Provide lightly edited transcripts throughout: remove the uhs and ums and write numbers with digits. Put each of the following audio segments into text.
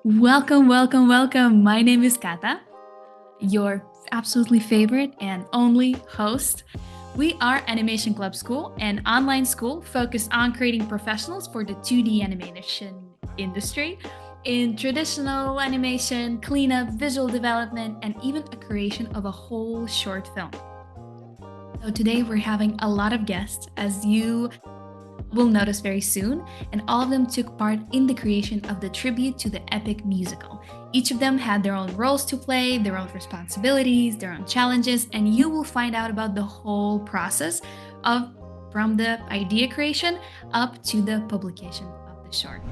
Welcome, welcome, welcome. My name is Kata, your absolutely favorite and only host. We are Animation Club School, an online school focused on creating professionals for the 2D animation industry in traditional animation, cleanup, visual development, and even a creation of a whole short film. So today we're having a lot of guests, as you will notice very soon, and all of them took part in the creation of the tribute to the epic musical. Each of them had their own roles to play, their own responsibilities, their own challenges, and you will find out about the whole process of from the idea creation up to the publication of the short.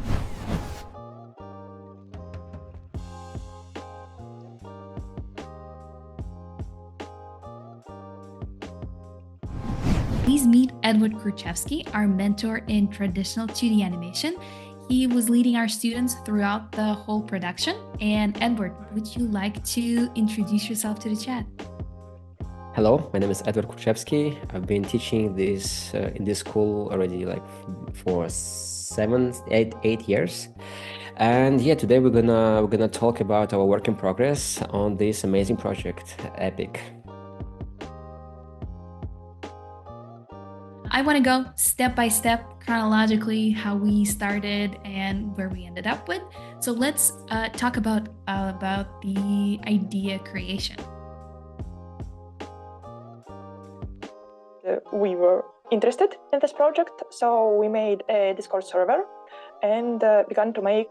Please meet Edward Kruczewski, our mentor in traditional 2D animation. He was leading our students throughout the whole production. And Edward, would you like to introduce yourself to the chat? Hello, my name is Edward Kruczewski. I've been teaching this in this school already for 8 years. And yeah, today we're gonna talk about our work in progress on this amazing project, Epic. I want to go step by step chronologically how we started and where we ended up with. So let's talk about the idea creation. We were interested in this project, so we made a Discord server and began to make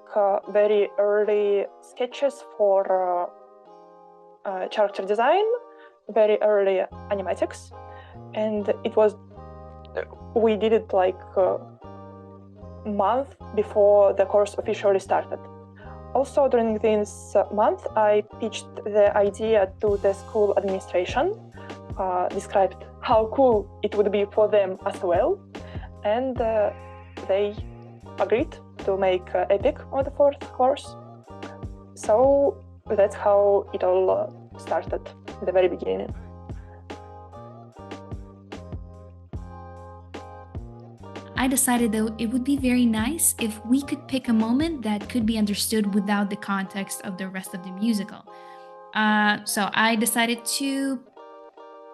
very early sketches for character design, very early animatics, and we did it like a month before the course officially started. Also, during this month, I pitched the idea to the school administration, described how cool it would be for them as well, and they agreed to make Epic on the fourth course. So that's how it all started at the very beginning. I decided that it would be very nice if we could pick a moment that could be understood without the context of the rest of the musical. So I decided to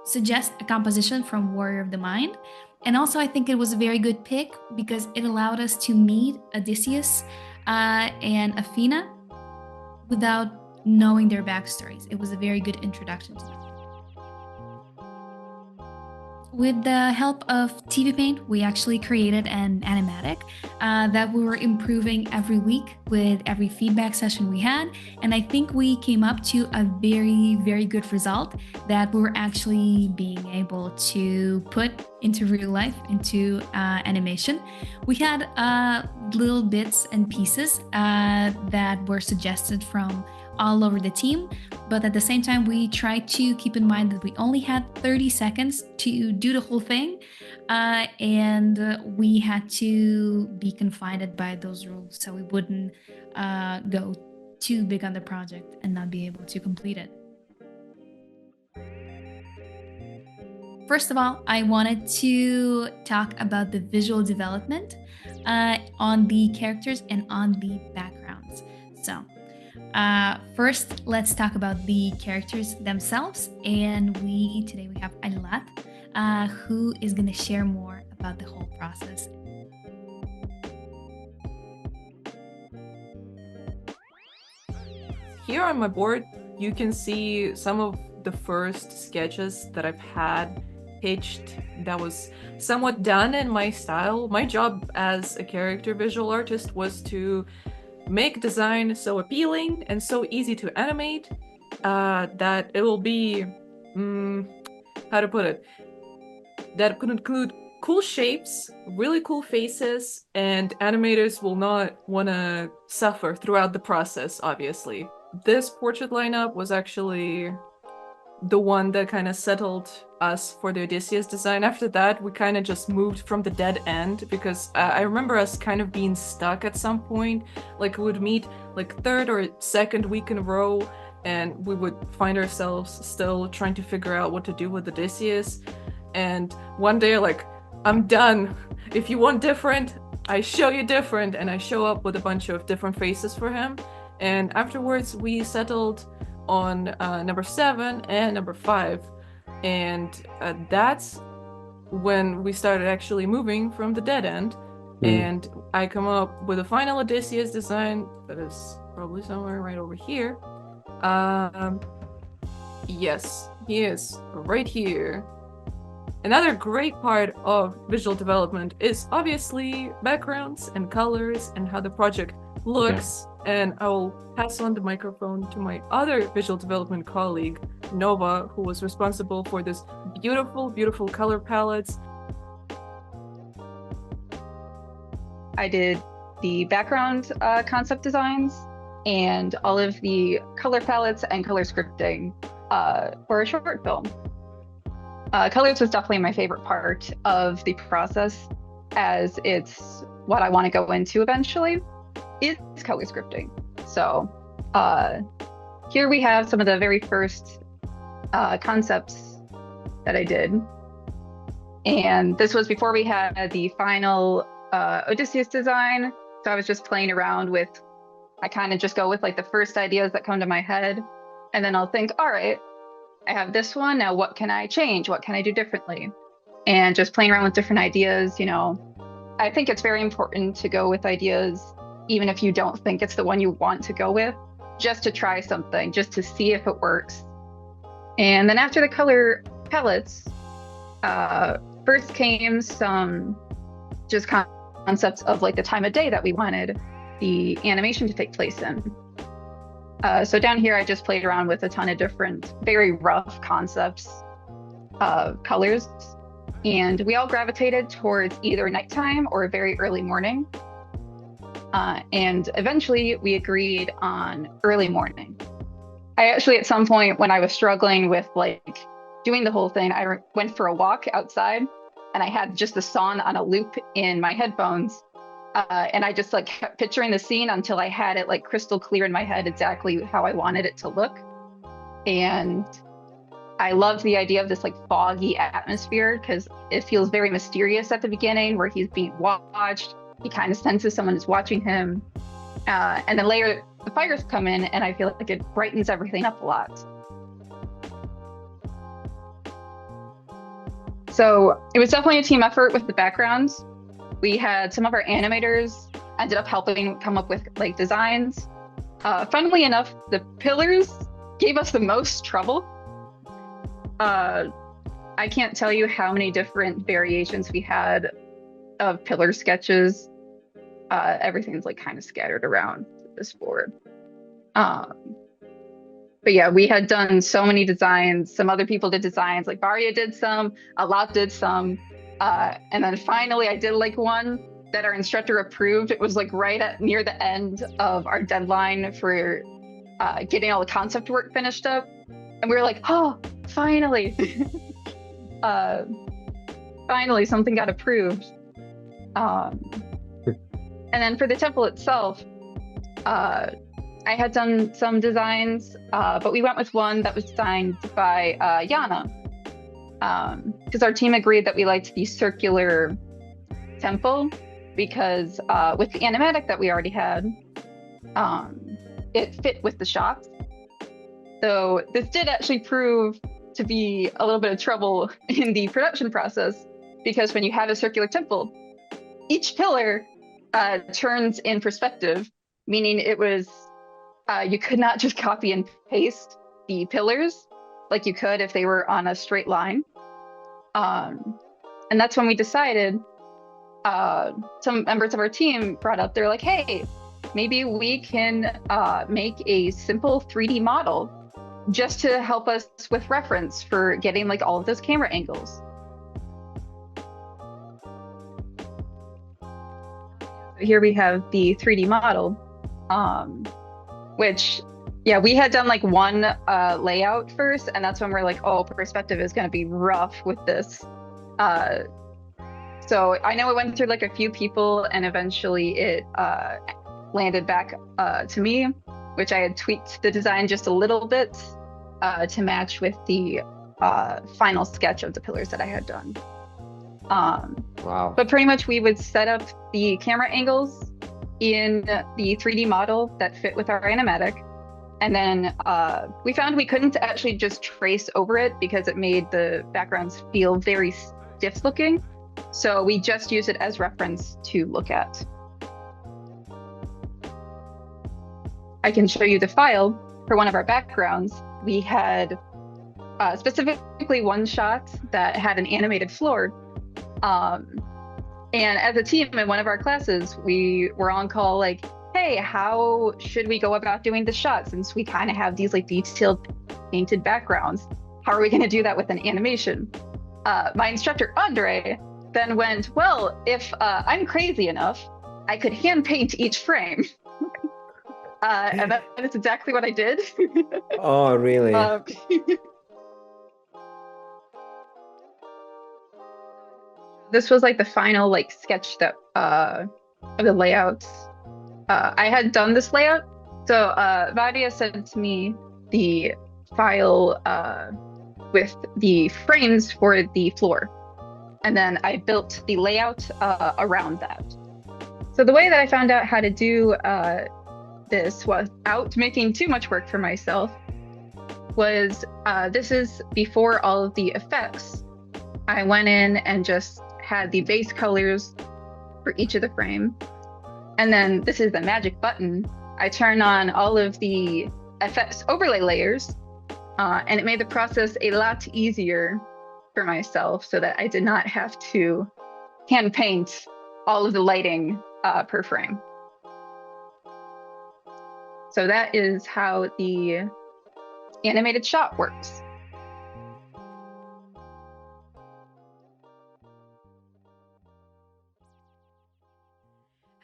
suggest a composition from Warrior of the Mind. And also I think it was a very good pick because it allowed us to meet Odysseus and Athena without knowing their backstories. It was a very good introduction to them. With the help of TV Paint, we actually created an animatic that we were improving every week with every feedback session we had. And I think we came up to a very, very good result that we were actually being able to put into real life, into animation. We had little bits and pieces that were suggested from all over the team, but at the same time we tried to keep in mind that we only had 30 seconds to do the whole thing, and we had to be confined by those rules so we wouldn't go too big on the project and not be able to complete it. First of all, I wanted to talk about the visual development on the characters and on the backgrounds. So first, let's talk about the characters themselves. And today we have Alilat, who is going to share more about the whole process. Here on my board, you can see some of the first sketches that I've had pitched that was somewhat done in my style. My job as a character visual artist was to make design so appealing and so easy to animate that it will be, how to put it, that could include cool shapes, really cool faces, and animators will not want to suffer throughout the process, obviously. This portrait lineup was actually the one that kind of settled us for the Odysseus design. After that, we kind of just moved from the dead end because I remember us kind of being stuck at some point. Like we would meet like third or second week in a row and we would find ourselves still trying to figure out what to do with Odysseus. And one day like, I'm done. If you want different, I show you different. And I show up with a bunch of different faces for him. And afterwards, we settled on number 7 and number 5. And that's when we started actually moving from the dead end. And I come up with a final Odysseus design that is probably somewhere right over here. Yes, he is right here. Another great part of visual development is obviously backgrounds and colors and how the project looks. And I will pass on the microphone to my other visual development colleague, Nova, who was responsible for this beautiful, beautiful color palettes. I did the background concept designs and all of the color palettes and color scripting for a short film. Colors was definitely my favorite part of the process, as it's what I want to go into eventually, is color scripting. So here we have some of the very first concepts that I did. And this was before we had the final Odysseus design. So I was just playing around with, I kind of just go with like the first ideas that come to my head. And then I'll think, all right, I have this one. Now what can I change? What can I do differently? And just playing around with different ideas, you know, I think it's very important to go with ideas, even if you don't think it's the one you want to go with, just to try something, just to see if it works. And then after the color palettes, first came some just concepts of like the time of day that we wanted the animation to take place in. So down here, I just played around with a ton of different, very rough concepts of colors. And we all gravitated towards either nighttime or very early morning. And eventually we agreed on early morning. I actually, at some point when I was struggling with like doing the whole thing, I went for a walk outside and I had just the song on a loop in my headphones. And I just like kept picturing the scene until I had it like crystal clear in my head exactly how I wanted it to look. And I loved the idea of this like foggy atmosphere because it feels very mysterious at the beginning where he's being watched. He kind of senses someone is watching him. And then later the fires come in and I feel like it brightens everything up a lot. So it was definitely a team effort with the backgrounds. We had some of our animators ended up helping come up with like designs. Funnily enough, the pillars gave us the most trouble. I can't tell you how many different variations we had of pillar sketches. Everything's like kind of scattered around this board. But yeah, we had done so many designs. Some other people did designs, like Varia did some, Alat did some. And then finally I did like one that our instructor approved. It was like right at near the end of our deadline for getting all the concept work finished up. And we were like, oh, finally. Finally something got approved. And then for the temple itself, I had done some designs, but we went with one that was designed by Yana. Because our team agreed that we liked the circular temple because with the animatic that we already had, it fit with the shots. So this did actually prove to be a little bit of trouble in the production process because when you have a circular temple, each pillar turns in perspective, meaning it was, you could not just copy and paste the pillars like you could if they were on a straight line. And that's when we decided, some members of our team brought up, they're like, hey, maybe we can make a simple 3D model just to help us with reference for getting like all of those camera angles. Here we have the 3D model, which, yeah, we had done like one layout first, and that's when we're like, oh, perspective is going to be rough with this. So I know it went through like a few people, and eventually it landed back to me, which I had tweaked the design just a little bit to match with the final sketch of the pillars that I had done. Wow. But pretty much we would set up the camera angles in the 3D model that fit with our animatic. And then we found we couldn't actually just trace over it because it made the backgrounds feel very stiff looking. So we just use it as reference to look at. I can show you the file for one of our backgrounds. We had specifically one shot that had an animated floor. And as a team in one of our classes, we were on call like, hey, how should we go about doing the shot since we kind of have these like detailed painted backgrounds? How are we going to do that with an animation? My instructor, Andre, then went, well, if I'm crazy enough, I could hand paint each frame. And that's exactly what I did. Oh, really? This was like the final like sketch that of the layouts. I had done this layout, so Vadia sent to me the file with the frames for the floor, and then I built the layout around that. So the way that I found out how to do this without making too much work for myself was this is before all of the effects. I went in and just had the base colors for each of the frame. And then this is the magic button. I turn on all of the effects overlay layers, and it made the process a lot easier for myself so that I did not have to hand paint all of the lighting per frame. So that is how the animated shot works.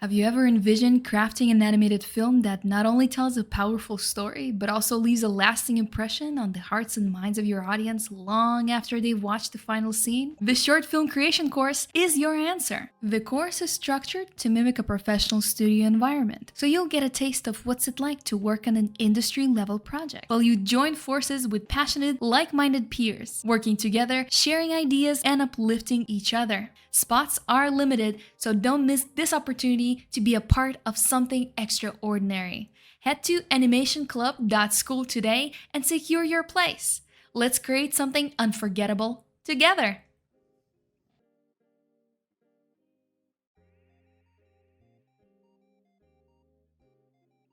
Have you ever envisioned crafting an animated film that not only tells a powerful story, but also leaves a lasting impression on the hearts and minds of your audience long after they've watched the final scene? The Short Film Creation course is your answer. The course is structured to mimic a professional studio environment, so you'll get a taste of what's it like to work on an industry-level project, while you join forces with passionate, like-minded peers, working together, sharing ideas, and uplifting each other. Spots are limited, so don't miss this opportunity to be a part of something extraordinary. Head to AnimationClub.School today and secure your place. Let's create something unforgettable together.